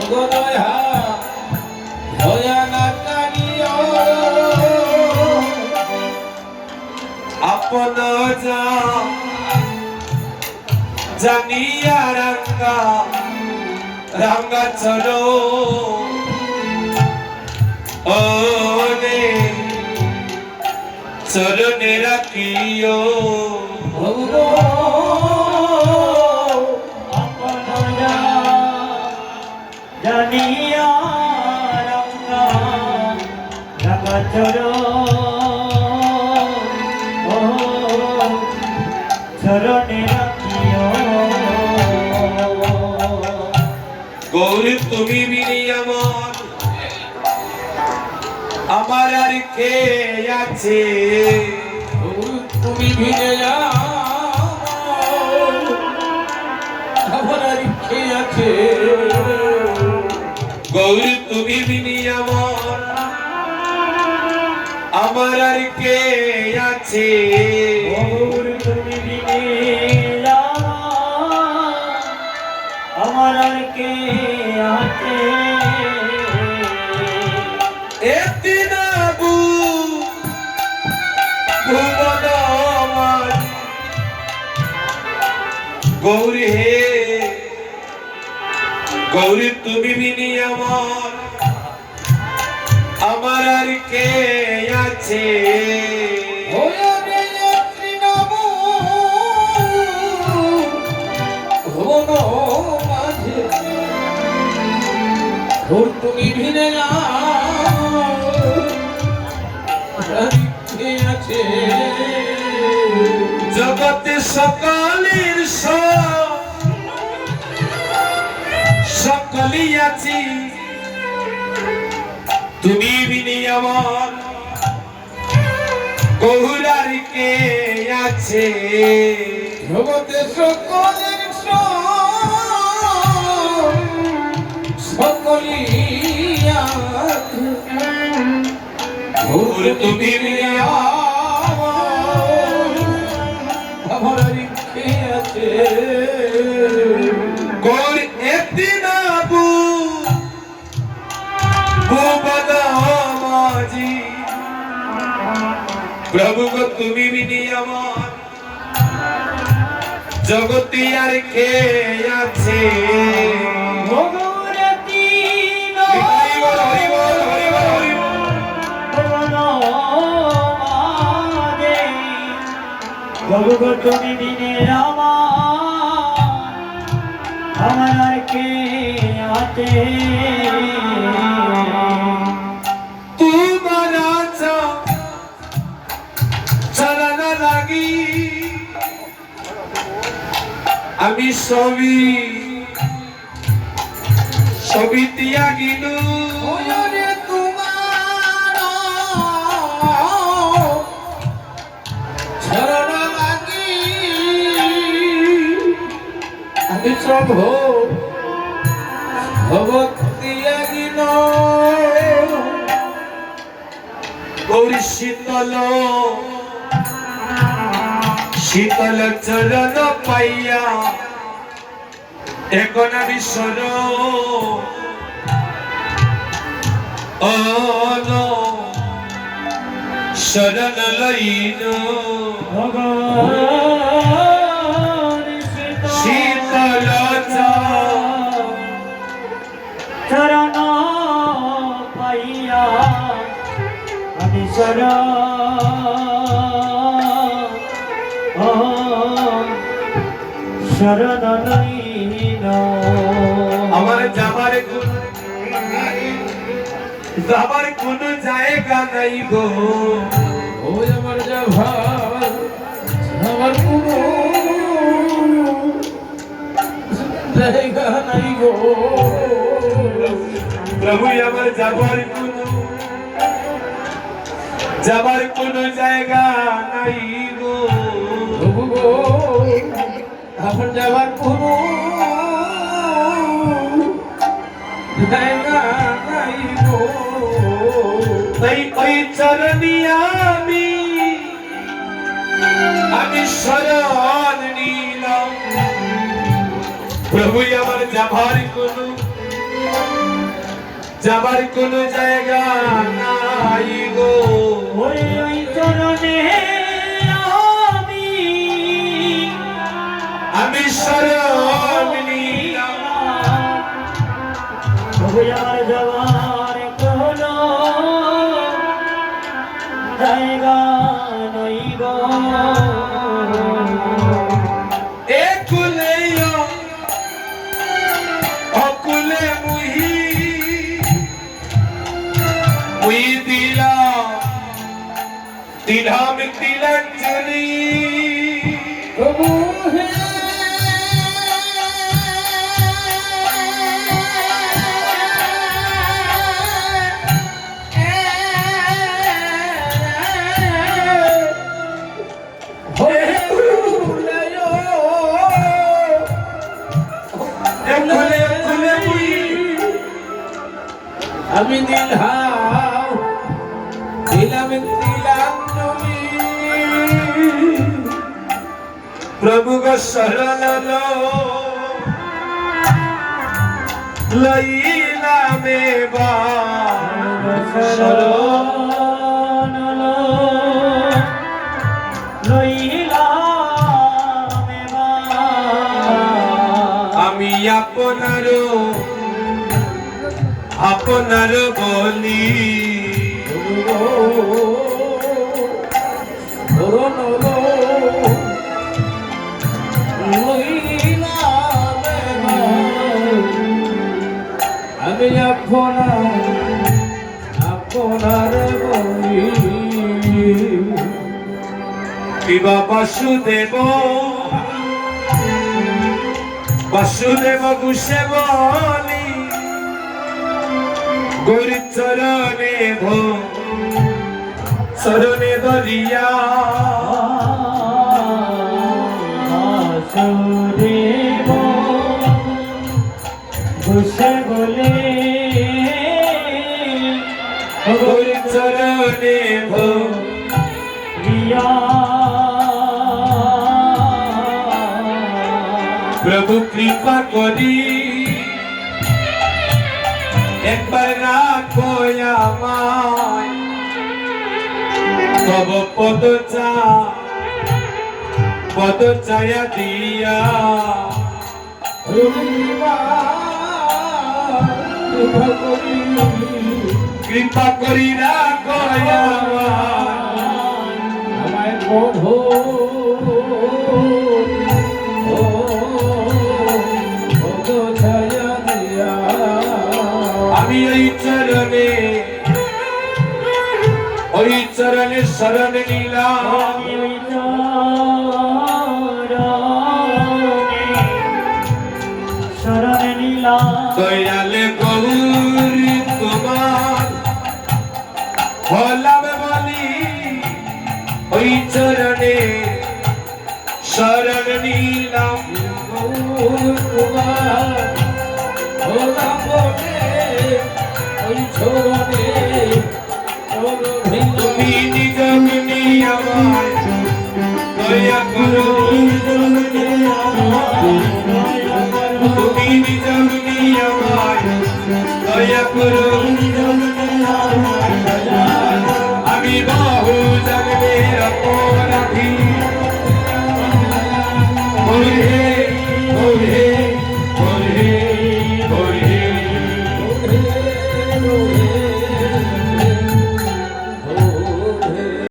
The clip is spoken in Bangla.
দয়া দয়া না করিও আপন জানিয়া রঙ্গা রঙ্গা চলো ওরে চরণে রাখিও আপন জানিয়া রঙ্গা রঙ্গা চলো চরণে রাখিও গৌরী তুমি বিনি আমার আর কে আছে তুমি বিনে আমার আর কে আছে গৌরী তুমি বিনি আমার আর কে আছে তুমি বিনে আমার আর কে আছে গৌরী হে গৌরী তুমি বিনি আমার আর কে আছে তুমি ভিনে আছে জগতে সকালের সকলই আছি তুমি বিনি আমার কহুরার কে আছে জগতে সকলের সকলই আছে তুমি বিনি আমার কে আছে গৌর একদিন মাঝি প্রভু গো তুমি বিনি আমার জগতে আর কে আছে প্রভু তুমি বিনে আমার আর কে আছে তোমার চরণ লাগি আমি সবই ত্যাগিনু প্রভু ভক্তিয়াগিন গৌরী শীতল শীতল চরণ পাইয়া এখন বিশ্বর শরণ লইন শীতল চরণ পাইয়া আমি শরণ লইন আমার যাবার কোন জায়গা নাই গো ও আমার যাবার কোন জায়গা নাই গো প্রভু আমার যাবার কোন জায়গা নাই গো প্রভু গো আমার যাবার কোন জায়গা নাই গো তাই ওই চরণি আমি শরণ নিলাম প্রভু আমার যাবার কোন যাবার কোনো জায়গা নাই গো ওরে ওই চরণে আমি আমি শরণ নিলাম তবু আমার যাওয়ার কোনো জায়গা নই গো একুলে অকুলে মুই দিলাম তিলাঞ্জলি প্রভু হে আমি দিলাম তিলাঞ্জলি প্রভু গো শরণ লইলামে বা শরণ লইলাম আমি আপনার বলি আমি আপনার বলি কিবা বাসুদেব গুষে বলি গৌরী চরণে দরিয়া বাসুদেব ঘুষে বলে গৌরী চরণে রিয়া প্রভু কৃপা করি একবার রাখো আমায় তব পদ ছায়া দিয়া কৃপা করি রাখো আমায় বধো আমি ওই চরণে শরণ নিলাম শরণ নিলাম দয়ালে গৌরী তোমার হলাম বলি ওই চরণে শরণ নিলাম তুমি নিজ আমায় দয়া করো তুমি নিজ আমায় দয়া করো